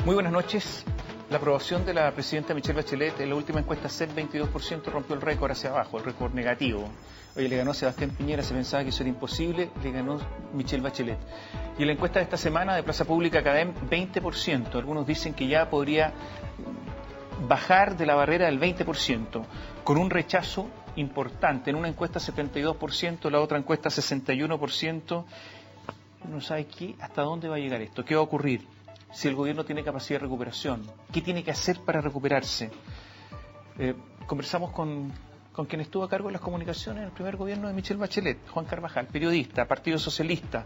Muy buenas noches. La aprobación de la presidenta Michelle Bachelet en la última encuesta CEP 22% rompió el récord hacia abajo, el récord negativo. Oye, le ganó a Sebastián Piñera, se pensaba que eso era imposible, le ganó Michelle Bachelet. Y en la encuesta de esta semana de Plaza Pública Academ, 20%. Algunos dicen que ya podría bajar de la barrera del 20%, con un rechazo importante. En una encuesta 72%, la otra encuesta 61%. Uno sabe hasta dónde va a llegar esto, qué va a ocurrir. Si el gobierno tiene capacidad de recuperación, ¿qué tiene que hacer para recuperarse? Conversamos con quien estuvo a cargo de las comunicaciones en el primer gobierno de Michelle Bachelet, Juan Carvajal, periodista, Partido Socialista,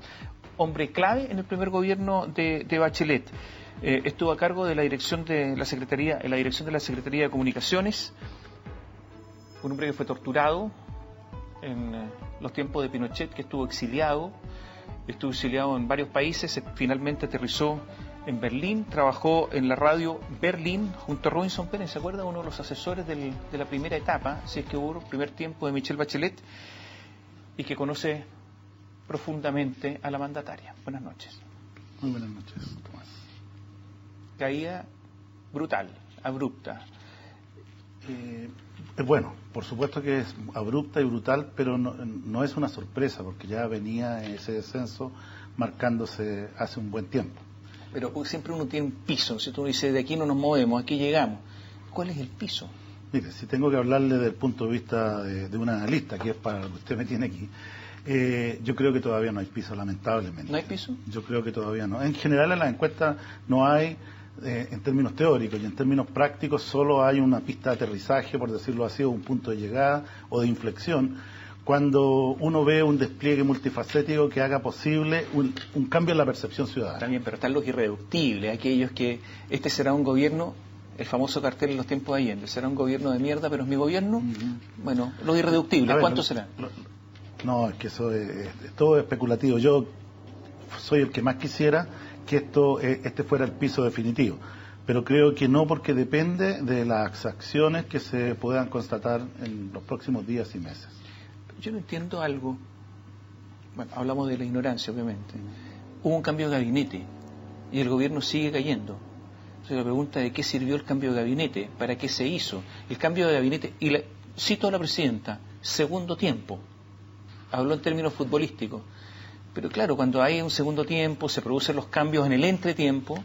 hombre clave en el primer gobierno de Bachelet. Estuvo a cargo de la dirección de la Secretaría de Comunicaciones, un hombre que fue torturado en los tiempos de Pinochet, que estuvo exiliado en varios países, finalmente aterrizó en Berlín, trabajó en la radio Berlín junto a Robinson Pérez, ¿se acuerda? Uno de los asesores de la primera etapa, si es que hubo, primer tiempo de Michelle Bachelet, y que conoce profundamente a la mandataria. Buenas noches. Muy buenas noches, Tomás. Caída brutal, abrupta. Bueno, por supuesto que es abrupta y brutal, pero no es una sorpresa, porque ya venía ese descenso marcándose hace un buen tiempo. Pero siempre uno tiene un piso, si tú dices, de aquí no nos movemos, aquí llegamos. ¿Cuál es el piso? Mire, si tengo que hablarle desde el punto de vista de un analista, que es para lo que usted me tiene aquí, yo creo que todavía no hay piso, lamentablemente. ¿No hay piso? Yo creo que todavía no. En general en las encuestas no hay, en términos teóricos, y en términos prácticos solo hay una pista de aterrizaje, por decirlo así, o un punto de llegada o de inflexión, cuando uno ve un despliegue multifacético que haga posible un cambio en la percepción ciudadana. También, pero están los irreductibles, aquellos que este será un gobierno, el famoso cartel en los tiempos de Allende, será un gobierno de mierda, pero es mi gobierno. Bueno, los irreductibles, ¿cuántos serán? No, es que eso todo es especulativo. Yo soy el que más quisiera que este fuera el piso definitivo, pero creo que no, porque depende de las acciones que se puedan constatar en los próximos días y meses. Yo no entiendo algo. Bueno, hablamos de la ignorancia, obviamente. Hubo un cambio de gabinete y el gobierno sigue cayendo. Entonces la pregunta de qué sirvió el cambio de gabinete, para qué se hizo. El cambio de gabinete, cito a la presidenta, segundo tiempo. Habló en términos futbolísticos. Pero claro, cuando hay un segundo tiempo, se producen los cambios en el entretiempo,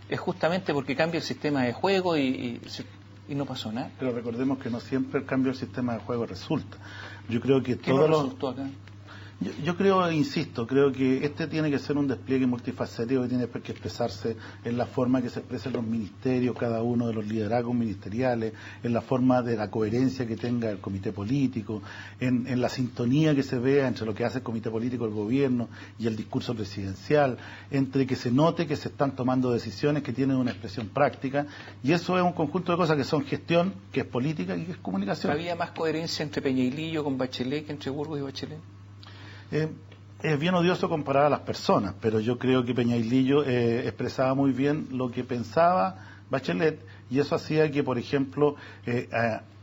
es justamente porque cambia el sistema de juego y no pasó nada. Pero recordemos que no siempre el cambio del sistema de juego resulta. Yo creo que ¿Qué no resultó acá? Yo creo, insisto, creo que este tiene que ser un despliegue multifacético que tiene que expresarse en la forma que se expresan los ministerios, cada uno de los liderazgos ministeriales, en la forma de la coherencia que tenga el comité político, en la sintonía que se vea entre lo que hace el comité político, el gobierno y el discurso presidencial, entre que se note que se están tomando decisiones que tienen una expresión práctica, y eso es un conjunto de cosas que son gestión, que es política y que es comunicación. ¿Había más coherencia entre Peñailillo con Bachelet que entre Burgos y Bachelet? Es bien odioso comparar a las personas, pero yo creo que Peñailillo expresaba muy bien lo que pensaba Bachelet, y eso hacía que, por ejemplo,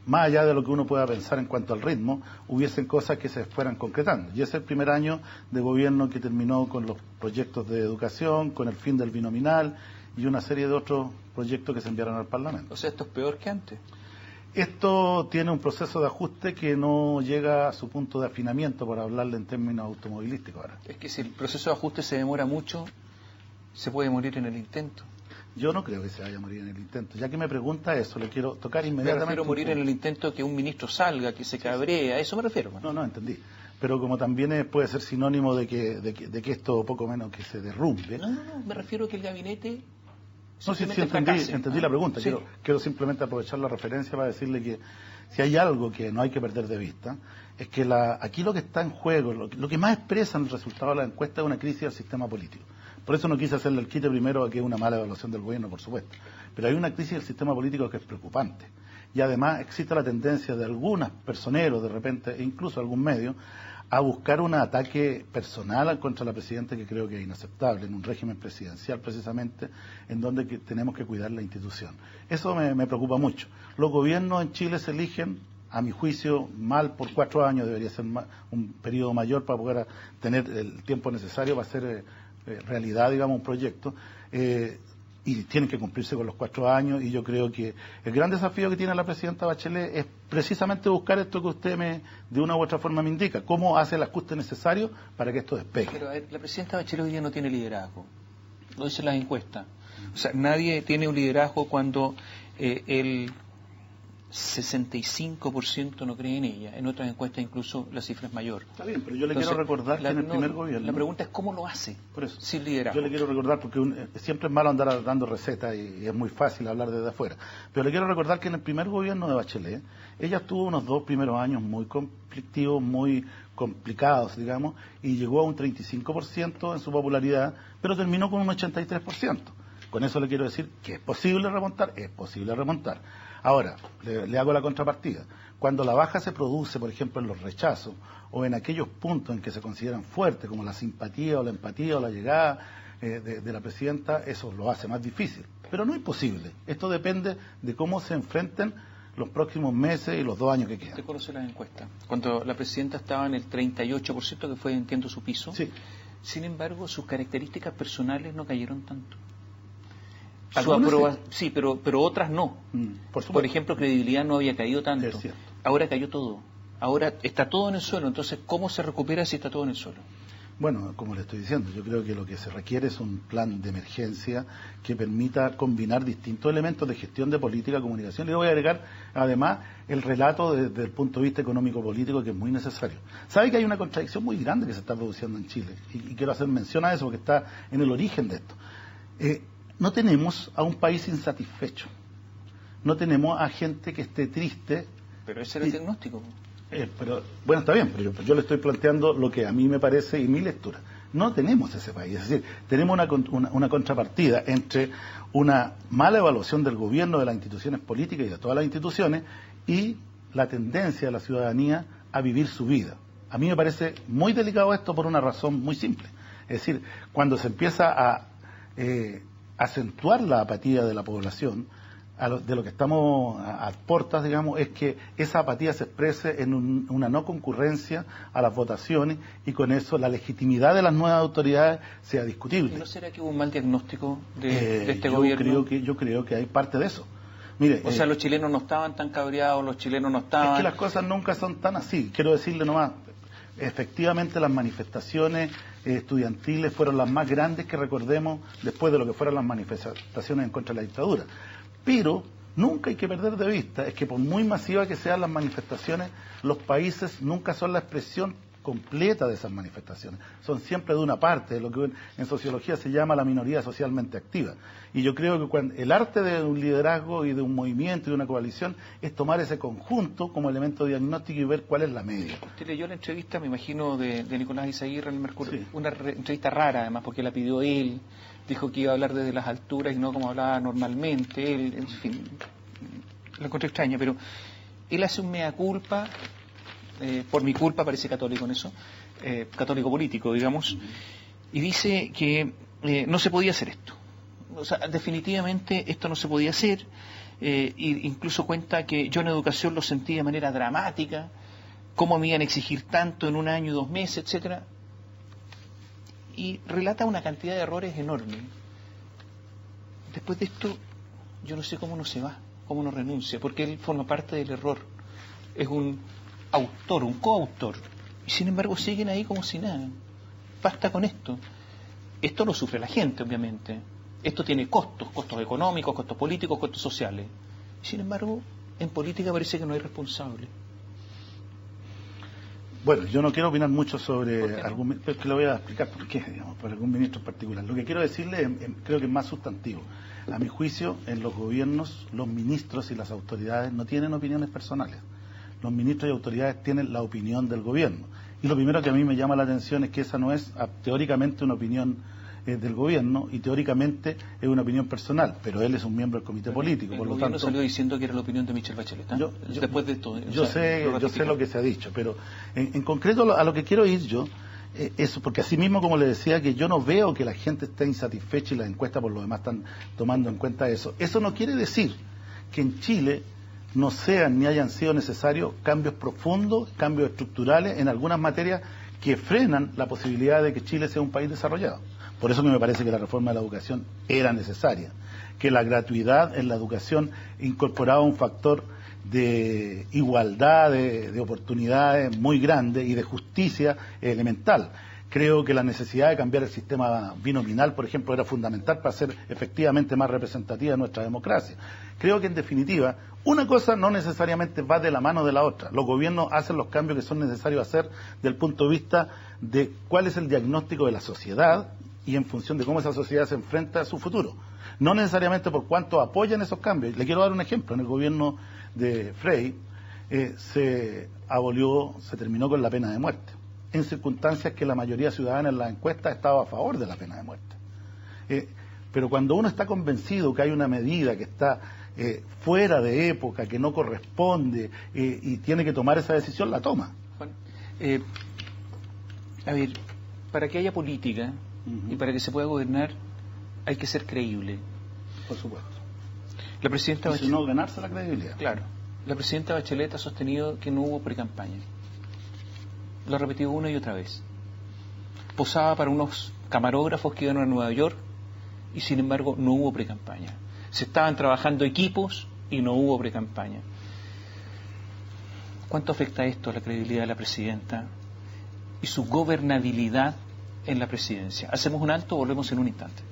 más allá de lo que uno pueda pensar en cuanto al ritmo, hubiesen cosas que se fueran concretando. Y ese es el primer año de gobierno que terminó con los proyectos de educación, con el fin del binominal y una serie de otros proyectos que se enviaron al Parlamento. O sea, esto es peor que antes. Esto tiene un proceso de ajuste que no llega a su punto de afinamiento, por hablarle en términos automovilísticos ahora. Es que si el proceso de ajuste se demora mucho, se puede morir en el intento. Yo no creo que se vaya a morir en el intento. Ya que me pregunta eso, le quiero tocar inmediatamente. Me refiero a morir en el intento que un ministro salga, que se cabree, a eso me refiero. No, entendí. Pero como también puede ser sinónimo de que esto poco menos que se derrumbe. No, me refiero a que el gabinete... No, sí, entendí la pregunta. Sí. Quiero simplemente aprovechar la referencia para decirle que si hay algo que no hay que perder de vista, es que aquí lo que está en juego, lo que más expresa en el resultado de la encuesta es una crisis del sistema político. Por eso no quise hacerle el quite primero a que es una mala evaluación del gobierno, por supuesto. Pero hay una crisis del sistema político que es preocupante. Y además existe la tendencia de algunos personeros, de repente, e incluso algún medio, a buscar un ataque personal contra la presidenta, que creo que es inaceptable en un régimen presidencial, precisamente, en donde tenemos que cuidar la institución. Eso me preocupa mucho. Los gobiernos en Chile se eligen, a mi juicio, mal por 4 años. Debería ser un periodo mayor para poder tener el tiempo necesario para hacer realidad, digamos, un proyecto. y tienen que cumplirse con los 4 años, y yo creo que el gran desafío que tiene la presidenta Bachelet es precisamente buscar esto que usted de una u otra forma me indica, cómo hace el ajuste necesario para que esto despegue. Pero a ver, la presidenta Bachelet hoy día no tiene liderazgo, lo dicen las encuestas. O sea, nadie tiene un liderazgo cuando el 65% no cree en ella. En otras encuestas incluso la cifra es mayor. Está bien, pero yo le quiero recordar que en el primer gobierno... La pregunta es cómo lo hace, por eso, sin liderazgo. Yo le quiero recordar, porque siempre es malo andar dando recetas y es muy fácil hablar desde afuera, pero le quiero recordar que en el primer gobierno de Bachelet, ella tuvo unos 2 primeros años muy conflictivos, muy complicados, digamos, y llegó a un 35% en su popularidad, pero terminó con un 83%. Con eso le quiero decir que es posible remontar. Ahora, le hago la contrapartida. Cuando la baja se produce, por ejemplo, en los rechazos o en aquellos puntos en que se consideran fuertes, como la simpatía o la empatía o la llegada de la presidenta, eso lo hace más difícil. Pero no imposible. Esto depende de cómo se enfrenten los próximos meses y los 2 años que quedan. Usted conoce las encuestas. Cuando la presidenta estaba en el 38%, que fue, entiendo, su piso, sí. Sin embargo, sus características personales no cayeron tanto. Sí, pero otras no. Por ejemplo, credibilidad no había caído tanto. Ahora cayó todo. Ahora está todo en el suelo. Entonces, ¿cómo se recupera si está todo en el suelo? Bueno, como le estoy diciendo, yo creo que lo que se requiere es un plan de emergencia que permita combinar distintos elementos de gestión de política, comunicación. Y le voy a agregar, además, el relato desde el punto de vista económico-político, que es muy necesario. ¿Sabe que hay una contradicción muy grande que se está produciendo en Chile? Y quiero hacer mención a eso porque está en el origen de esto. No tenemos a un país insatisfecho. No tenemos a gente que esté triste. Pero ese era el diagnóstico. Bueno, está bien, pero yo le estoy planteando lo que a mí me parece y mi lectura. No tenemos ese país. Es decir, tenemos una contrapartida entre una mala evaluación del gobierno, de las instituciones políticas y de todas las instituciones, y la tendencia de la ciudadanía a vivir su vida. A mí me parece muy delicado esto por una razón muy simple. Es decir, cuando se empieza a acentuar la apatía de la población, de lo que estamos a puertas, digamos, es que esa apatía se exprese en una no concurrencia a las votaciones, y con eso la legitimidad de las nuevas autoridades sea discutible. ¿Y no será que hubo un mal diagnóstico de este gobierno? Yo creo que hay parte de eso. Mire, o sea, los chilenos no estaban tan cabreados, los chilenos no estaban... Es que las cosas nunca son tan así. Quiero decirle nomás, efectivamente las manifestaciones estudiantiles fueron las más grandes que recordemos después de lo que fueron las manifestaciones en contra de la dictadura. Pero nunca hay que perder de vista es que por muy masivas que sean las manifestaciones, los países nunca son la expresión completa de esas manifestaciones. Son siempre de una parte, de lo que en sociología se llama la minoría socialmente activa. Y yo creo que el arte de un liderazgo y de un movimiento y de una coalición es tomar ese conjunto como elemento diagnóstico y ver cuál es la media. Usted leyó la entrevista, me imagino, de Nicolás Izaguirre en el Mercurio. Sí. Una entrevista rara, además, porque la pidió él. Dijo que iba a hablar desde las alturas y no como hablaba normalmente. Él, en fin, lo encontré extraña, pero él hace un mea culpa. Por mi culpa, parece católico en eso, católico político, digamos, y dice que no se podía hacer esto. O sea, definitivamente esto no se podía hacer, e incluso cuenta que yo en educación lo sentí de manera dramática, cómo me iban a exigir tanto en 1 año y 2 meses, etcétera, y relata una cantidad de errores enormes. Después de esto, yo no sé cómo no se va, cómo no renuncia, porque él forma parte del error. Es un autor, un coautor, y sin embargo siguen ahí como si nada. Basta con esto. Esto lo sufre la gente, obviamente. Esto tiene costos económicos, costos políticos, costos sociales. Sin embargo, en política parece que no hay responsable. Bueno, yo no quiero opinar mucho sobre algún... Pero es que le voy a explicar por qué, digamos, por algún ministro en particular. Lo que quiero decirle creo que es más sustantivo. A mi juicio, en los gobiernos, los ministros y las autoridades no tienen opiniones personales. Los ministros y autoridades tienen la opinión del gobierno. Y lo primero que a mí me llama la atención es que esa no es teóricamente una opinión del gobierno, y teóricamente es una opinión personal, pero él es un miembro del comité político. Por lo tanto, salió diciendo que era la opinión de Michelle Bachelet. Después de todo. Yo sé lo que se ha dicho, pero en concreto a lo que quiero ir yo, eso, porque así mismo, como le decía, que yo no veo que la gente esté insatisfecha y las encuestas por lo demás están tomando en cuenta eso. Eso no quiere decir que en Chile no sean ni hayan sido necesarios cambios profundos, cambios estructurales en algunas materias que frenan la posibilidad de que Chile sea un país desarrollado. Por eso que me parece que la reforma de la educación era necesaria, que la gratuidad en la educación incorporaba un factor de igualdad, de oportunidades muy grande y de justicia elemental. Creo que la necesidad de cambiar el sistema binominal, por ejemplo, era fundamental para ser efectivamente más representativa de nuestra democracia. Creo que, en definitiva, una cosa no necesariamente va de la mano de la otra. Los gobiernos hacen los cambios que son necesarios hacer desde el punto de vista de cuál es el diagnóstico de la sociedad y en función de cómo esa sociedad se enfrenta a su futuro. No necesariamente por cuánto apoyan esos cambios. Le quiero dar un ejemplo. En el gobierno de Frei se terminó con la pena de muerte, en circunstancias que la mayoría ciudadana en las encuestas estaba a favor de la pena de muerte. Pero cuando uno está convencido que hay una medida que está fuera de época, que no corresponde y tiene que tomar esa decisión, la toma. Juan, a ver, para que haya política y para que se pueda gobernar hay que ser creíble. Por supuesto. La presidenta Bachelet, no ganarse la credibilidad. Claro. La presidenta Bachelet ha sostenido que no hubo precampaña. Lo ha repetido una y otra vez. Posaba para unos camarógrafos que iban a Nueva York y sin embargo no hubo precampaña. Se estaban trabajando equipos y no hubo precampaña. ¿Cuánto afecta esto a la credibilidad de la presidenta y su gobernabilidad en la presidencia? Hacemos un alto, volvemos en un instante.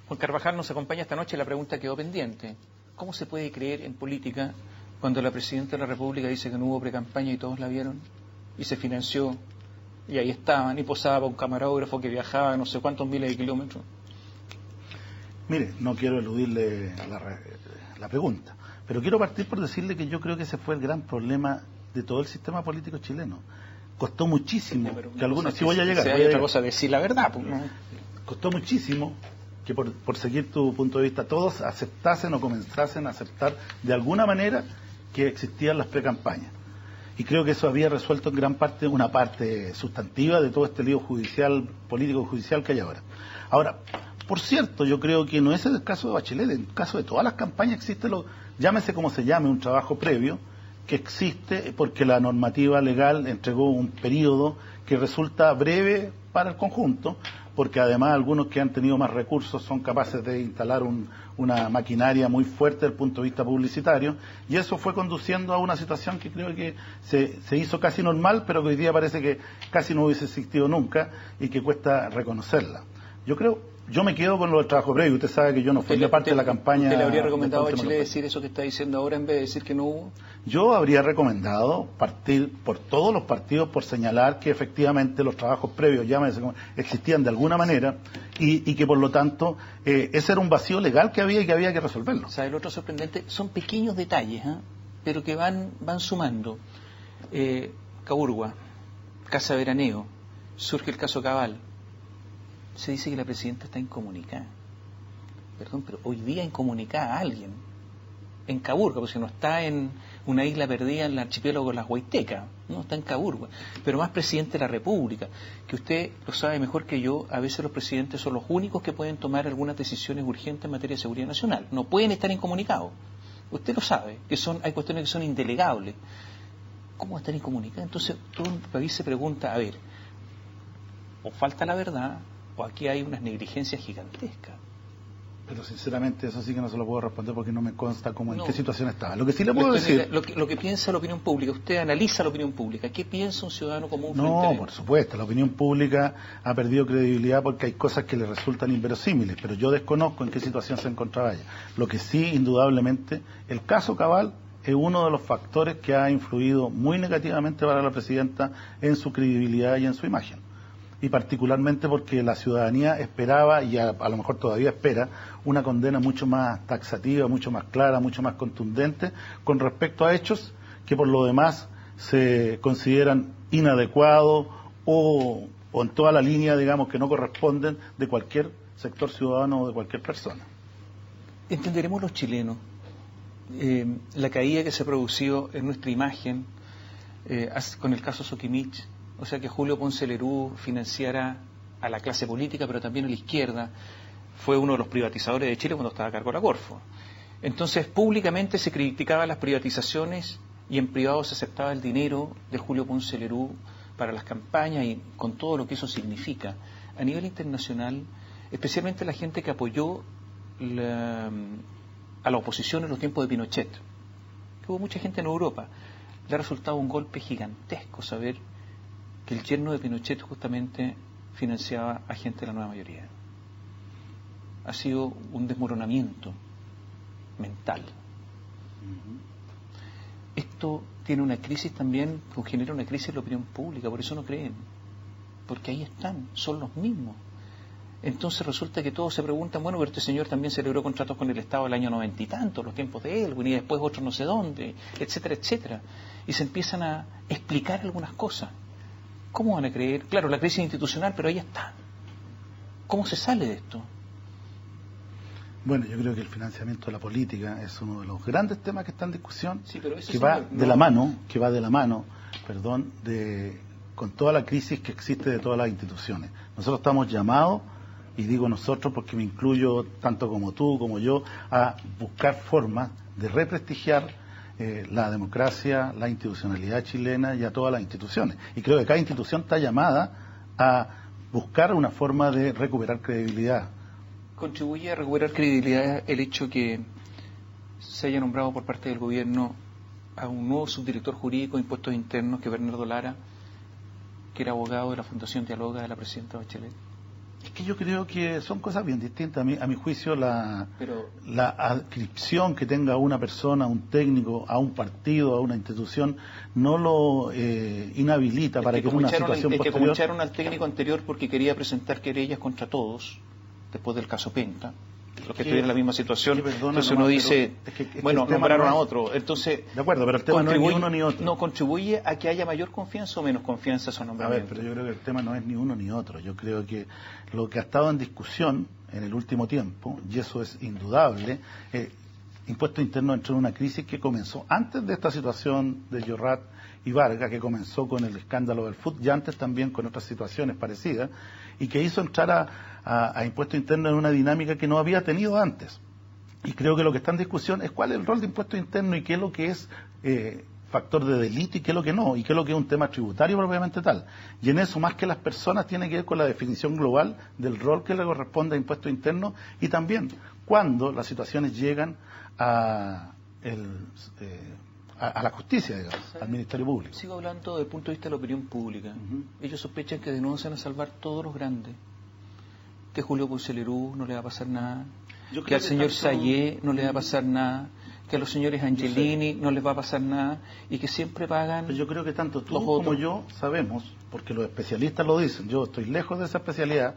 Juan Carvajal nos acompaña esta noche. La pregunta quedó pendiente. ¿Cómo se puede creer en política cuando la presidenta de la República dice que no hubo precampaña y todos la vieron y se financió y ahí estaban y posaba para un camarógrafo que viajaba no sé cuántos miles de kilómetros? Mire, no quiero eludirle la pregunta, pero quiero partir por decirle que yo creo que ese fue el gran problema de todo el sistema político chileno. Costó muchísimo que algunos... Si voy a llegar... Hay otra cosa, decir la verdad. Pues, ¿no? Costó muchísimo que por seguir tu punto de vista todos aceptasen o comenzasen a aceptar de alguna manera que existían las precampañas. Y creo que eso había resuelto en gran parte una parte sustantiva de todo este lío judicial, político-judicial que hay ahora. Ahora, por cierto, yo creo que no es el caso de Bachelet, en el caso de todas las campañas existe, llámese como se llame, un trabajo previo que existe porque la normativa legal entregó un periodo que resulta breve para el conjunto, porque además algunos que han tenido más recursos son capaces de instalar una maquinaria muy fuerte desde el punto de vista publicitario, y eso fue conduciendo a una situación que creo que se hizo casi normal, pero que hoy día parece que casi no hubiese existido nunca y que cuesta reconocerla. Yo me quedo con lo del trabajo previo. Usted sabe que yo no fui parte de la campaña. ¿Usted le habría recomendado a Bachelet decir eso que está diciendo ahora en vez de decir que no hubo? Yo habría recomendado partir por todos los partidos por señalar que efectivamente los trabajos previos existían de alguna manera y que por lo tanto ese era un vacío legal que había y que había que resolverlo. ¿Sabe lo otro sorprendente? Son pequeños detalles, pero que van sumando. Caburgua, Casa Veraneo, surge el caso Cabal. Se dice que la presidenta está incomunicada. Perdón, pero hoy día incomunicada a alguien. En Caburgua, porque no está en una isla perdida en el archipiélago de las Huaytecas. No, está en Caburgua. Pero más presidente de la República, que usted lo sabe mejor que yo, a veces los presidentes son los únicos que pueden tomar algunas decisiones urgentes en materia de seguridad nacional. No pueden estar incomunicados. Usted lo sabe, que hay cuestiones que son indelegables. ¿Cómo estar incomunicados? Entonces, todo el país se pregunta, a ver, o falta la verdad, o aquí hay unas negligencias gigantescas. Pero sinceramente eso sí que no se lo puedo responder porque no me consta en qué situación estaba. Lo que sí le puedo decir... Lo que piensa la opinión pública, usted analiza la opinión pública. ¿Qué piensa un ciudadano común frente a él? No, por supuesto, la opinión pública ha perdido credibilidad porque hay cosas que le resultan inverosímiles, pero yo desconozco en qué situación se encontraba ella. Lo que sí, indudablemente, el caso Cabal es uno de los factores que ha influido muy negativamente para la presidenta en su credibilidad y en su imagen. Y particularmente porque la ciudadanía esperaba, y a lo mejor todavía espera, una condena mucho más taxativa, mucho más clara, mucho más contundente, con respecto a hechos que por lo demás se consideran inadecuados o en toda la línea, digamos, que no corresponden de cualquier sector ciudadano o de cualquier persona. Entenderemos los chilenos la caída que se ha producido en nuestra imagen con el caso Soquimich. O sea, que Julio Ponce Lerú financiara a la clase política, pero también a la izquierda. Fue uno de los privatizadores de Chile cuando estaba a cargo de la Corfo. Entonces, públicamente se criticaban las privatizaciones y en privado se aceptaba el dinero de Julio Ponce Lerú para las campañas y con todo lo que eso significa. A nivel internacional, especialmente la gente que apoyó a la oposición en los tiempos de Pinochet, que hubo mucha gente en Europa, le ha resultado un golpe gigantesco saber que el yerno de Pinochet justamente financiaba a gente de la nueva mayoría. Ha sido un desmoronamiento mental. Esto tiene una crisis también, genera una crisis en la opinión pública, por eso no creen, porque ahí están, son los mismos. Entonces resulta que todos se preguntan, bueno, pero este señor también celebró contratos con el Estado el año 90 y tanto, los tiempos de Elwin, y después otros no sé dónde, etcétera, etcétera. Y se empiezan a explicar algunas cosas. ¿Cómo van a creer? Claro, la crisis institucional, pero ahí está. ¿Cómo se sale de esto? Bueno, yo creo que el financiamiento de la política es uno de los grandes temas que está en discusión, sí, pero que va de la mano, con toda la crisis que existe de todas las instituciones. Nosotros estamos llamados, y digo nosotros porque me incluyo tanto como tú, como yo, a buscar formas de represtigiar la democracia, la institucionalidad chilena y a todas las instituciones. Y creo que cada institución está llamada a buscar una forma de recuperar credibilidad. ¿Contribuye a recuperar credibilidad el hecho que se haya nombrado por parte del gobierno a un nuevo subdirector jurídico de impuestos internos, que Bernardo Lara, que era abogado de la Fundación Dialoga de la presidenta Bachelet? Es que yo creo que son cosas bien distintas. A mi juicio, la adscripción que tenga una persona, un técnico, a un partido, a una institución, no lo inhabilita para que en una situación posterior... que como echaron al técnico anterior porque quería presentar querellas contra todos, después del caso Penta, los que estuvieron en la misma situación, entonces uno dice, bueno, nombraron a otro, entonces... De acuerdo, pero el tema no es ni uno ni otro. ¿No contribuye a que haya mayor confianza o menos confianza a esos nombramientos? A ver, pero yo creo que el tema no es ni uno ni otro. Yo creo que lo que ha estado en discusión en el último tiempo, y eso es indudable, Impuesto Interno entró en una crisis que comenzó antes de esta situación de Llorrat y Vargas, que comenzó con el escándalo del FUT, y antes también con otras situaciones parecidas, y que hizo entrar a Impuesto Interno en una dinámica que no había tenido antes. Y creo que lo que está en discusión es cuál es el rol de Impuesto Interno y qué es lo que es factor de delito y qué es lo que no, y qué es lo que es un tema tributario propiamente tal. Y en eso, más que las personas, tiene que ver con la definición global del rol que le corresponde a Impuesto Interno, y también cuando las situaciones llegan a la justicia, digamos, al Ministerio Público. Sigo hablando desde el punto de vista de la opinión pública. Ellos sospechan que de nuevo se van a salvar todos los grandes. Que Julio Ponce Lerú no le va a pasar nada, que al señor Sayé no le va a pasar nada, que a los señores Angelini no les va a pasar nada, y que siempre pagan... Pero yo creo que tanto tú como yo sabemos, porque los especialistas lo dicen, yo estoy lejos de esa especialidad,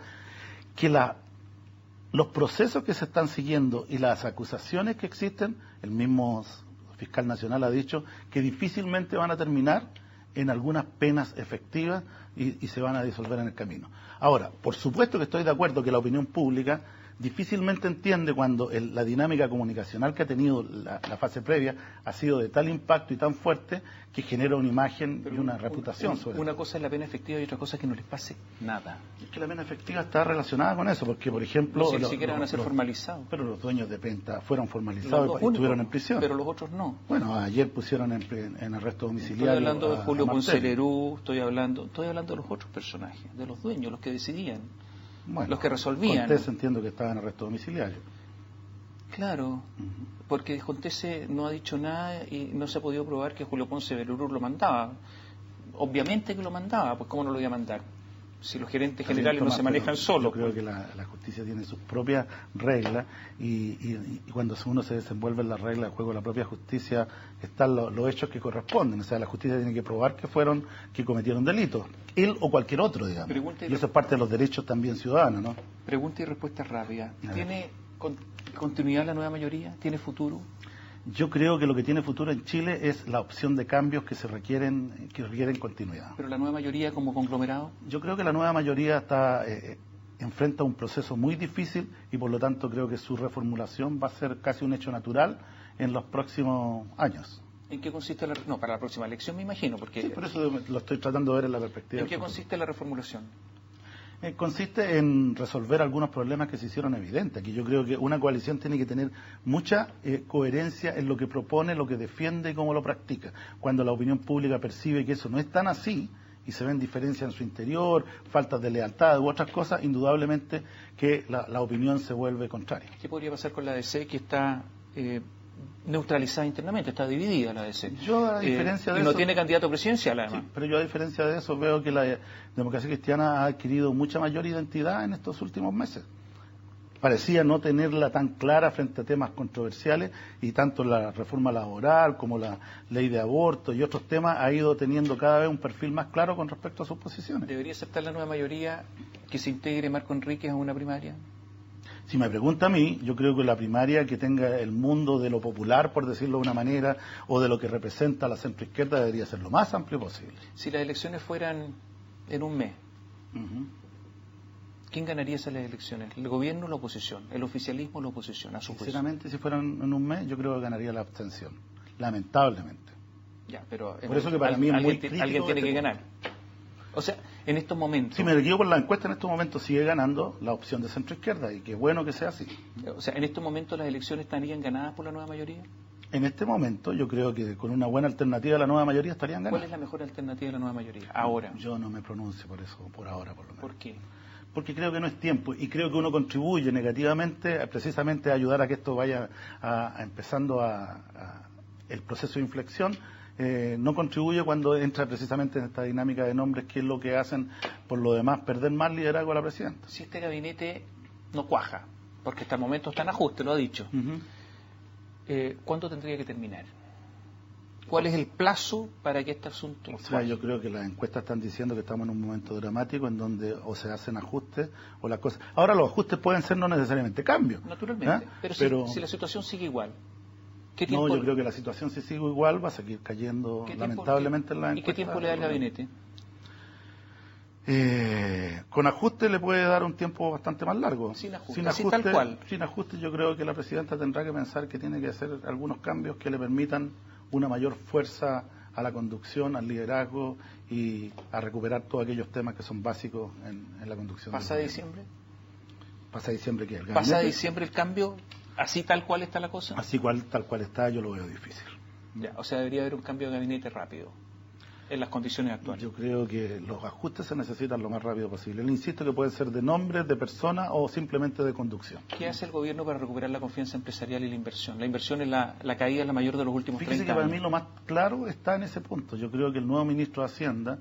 que los procesos que se están siguiendo y las acusaciones que existen, el mismo fiscal nacional ha dicho que difícilmente van a terminar en algunas penas efectivas y se van a disolver en el camino. Ahora, por supuesto que estoy de acuerdo que la opinión pública difícilmente entiende cuando la dinámica comunicacional que ha tenido la fase previa ha sido de tal impacto y tan fuerte que genera una imagen y una reputación sobre una cosa es la pena efectiva y otra cosa es que no les pase nada. Es que la pena efectiva está relacionada con eso, porque por ejemplo... No, si ni siquiera van a ser formalizados. Pero los dueños de Penta fueron formalizados y estuvieron en prisión. Pero los otros no. Bueno, ayer pusieron en arresto domiciliario. Estoy hablando de Julio Ponce Lerú, estoy hablando de los otros personajes, de los dueños, los que decidían. Bueno, los que resolvían. Contés entiendo que estaba en arresto domiciliario. Claro, porque Contés no ha dicho nada y no se ha podido probar que Julio Ponce Lerú lo mandaba. Obviamente que lo mandaba, pues ¿cómo no lo iba a mandar? Si los gerentes generales no se manejan solos. Yo creo que la justicia tiene sus propias reglas y cuando uno se desenvuelve en las reglas de juego de la propia justicia están los hechos que corresponden. O sea, la justicia tiene que probar que cometieron delitos, él o cualquier otro, digamos. Y eso es parte de los derechos también ciudadanos, ¿no? Pregunta y respuesta rápida. ¿Tiene continuidad la nueva mayoría? ¿Tiene futuro? Yo creo que lo que tiene futuro en Chile es la opción de cambios que requieren continuidad. ¿Pero la nueva mayoría como conglomerado? Yo creo que la nueva mayoría enfrenta un proceso muy difícil y por lo tanto creo que su reformulación va a ser casi un hecho natural en los próximos años. ¿En qué consiste para la próxima elección me imagino? Porque sí, por eso lo estoy tratando de ver en la perspectiva. ¿En qué consiste la reformulación? Consiste en resolver algunos problemas que se hicieron evidentes. Aquí yo creo que una coalición tiene que tener mucha coherencia en lo que propone, lo que defiende y cómo lo practica. Cuando la opinión pública percibe que eso no es tan así y se ven diferencias en su interior, faltas de lealtad u otras cosas, indudablemente que la opinión se vuelve contraria. ¿Qué podría pasar con la ADC, que está neutralizada internamente, está dividida la ADC? Yo, a diferencia de y no eso, tiene candidato presidencial, además. Sí, pero yo, a diferencia de eso, veo que la democracia cristiana ha adquirido mucha mayor identidad en estos últimos meses. Parecía no tenerla tan clara frente a temas controversiales, y tanto la reforma laboral como la ley de aborto y otros temas ha ido teniendo cada vez un perfil más claro con respecto a sus posiciones. ¿Debería aceptar la nueva mayoría que se integre Marco Enríquez a una primaria? Si me pregunta a mí, yo creo que la primaria que tenga el mundo de lo popular, por decirlo de una manera, o de lo que representa la centroizquierda, debería ser lo más amplio posible. Si las elecciones fueran en un mes, ¿quién ganaría esas elecciones? ¿El gobierno o la oposición? ¿El oficialismo o la oposición? A su juicio. Sinceramente, si fueran en un mes, yo creo que ganaría la abstención, lamentablemente. Ya, pero por eso que para mí es muy crítico. Alguien tiene que ganar. O sea, en estos momentos... Si me guío por la encuesta, en estos momentos sigue ganando la opción de centroizquierda, y qué bueno que sea así. O sea, en estos momentos las elecciones estarían ganadas por la nueva mayoría. En este momento, yo creo que con una buena alternativa de la nueva mayoría estarían ganando. ¿Cuál es la mejor alternativa de la nueva mayoría ahora? Yo no me pronuncio por eso, por ahora por lo menos. ¿Por qué? Porque creo que no es tiempo, y creo que uno contribuye negativamente precisamente a ayudar a que esto vaya empezando el proceso de inflexión. No contribuye cuando entra precisamente en esta dinámica de nombres, que es lo que hacen, por lo demás, perder más liderazgo a la presidenta. Si este gabinete no cuaja, porque hasta el momento está en ajuste, lo ha dicho, ¿cuándo tendría que terminar? ¿Cuál es el plazo para que este asunto cuaje? Yo creo que las encuestas están diciendo que estamos en un momento dramático en donde o se hacen ajustes o las cosas... Ahora, los ajustes pueden ser no necesariamente cambios. Naturalmente, pero si la situación sigue igual... No, yo creo que la situación, si sigue igual, va a seguir cayendo lamentablemente en la encuesta. ¿Y qué tiempo le da el gabinete? Con ajuste le puede dar un tiempo bastante más largo. Sin ajuste, tal cual. Sin ajuste, yo creo que la presidenta tendrá que pensar que tiene que hacer algunos cambios que le permitan una mayor fuerza a la conducción, al liderazgo, y a recuperar todos aquellos temas que son básicos en la conducción. ¿Pasa diciembre? ¿Pasa diciembre qué? ¿Pasa diciembre el cambio? ¿Así tal cual está la cosa? Tal cual está, yo lo veo difícil. Ya, o sea, debería haber un cambio de gabinete rápido, en las condiciones actuales. Yo creo que los ajustes se necesitan lo más rápido posible. Le insisto que pueden ser de nombres, de personas o simplemente de conducción. ¿Qué hace el gobierno para recuperar la confianza empresarial y la inversión? La inversión es la caída es la mayor de los últimos 30 años. Fíjese que para mí lo más claro está en ese punto. Yo creo que el nuevo ministro de Hacienda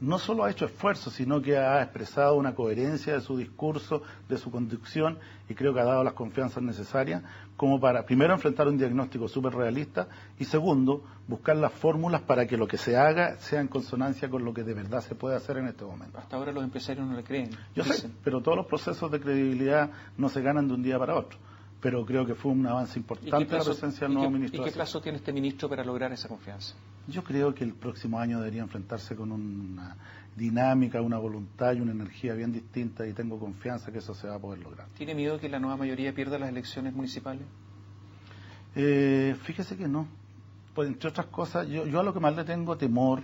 no solo ha hecho esfuerzos, sino que ha expresado una coherencia de su discurso, de su conducción, y creo que ha dado las confianzas necesarias como para, primero, enfrentar un diagnóstico súper realista, y segundo, buscar las fórmulas para que lo que se haga sea en consonancia con lo que de verdad se puede hacer en este momento. Hasta ahora los empresarios no le creen. Yo sé, pero todos los procesos de credibilidad no se ganan de un día para otro. Pero creo que fue un avance importante la presencia del nuevo ministro. ¿Y qué plazo tiene este ministro para lograr esa confianza? Yo creo que el próximo año debería enfrentarse con una dinámica, una voluntad y una energía bien distinta, y tengo confianza que eso se va a poder lograr. ¿Tiene miedo de que la nueva mayoría pierda las elecciones municipales? Fíjese que no. Pues, entre otras cosas, yo a lo que más le tengo temor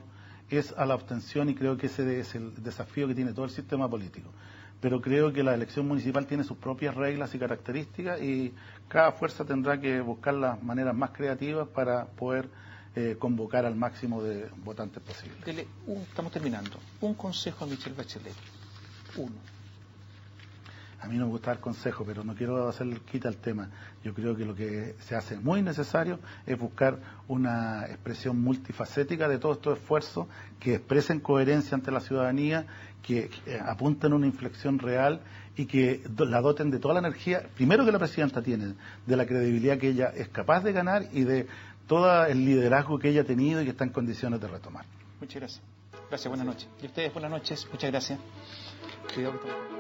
es a la abstención, y creo que ese es el desafío que tiene todo el sistema político. Pero creo que la elección municipal tiene sus propias reglas y características, y cada fuerza tendrá que buscar las maneras más creativas para poder convocar al máximo de votantes posibles. Estamos terminando. Un consejo a Michelle Bachelet. Uno. A mí no me gusta dar consejos, pero no quiero hacer quita al tema. Yo creo que lo que se hace muy necesario es buscar una expresión multifacética de todos estos esfuerzos, que expresen coherencia ante la ciudadanía, que apunten a una inflexión real y que la doten de toda la energía, primero, que la presidenta tiene, de la credibilidad que ella es capaz de ganar y de todo el liderazgo que ella ha tenido y que está en condiciones de retomar. Muchas gracias. Gracias, buenas noches. Y ustedes, buenas noches. Muchas gracias. Cuidado que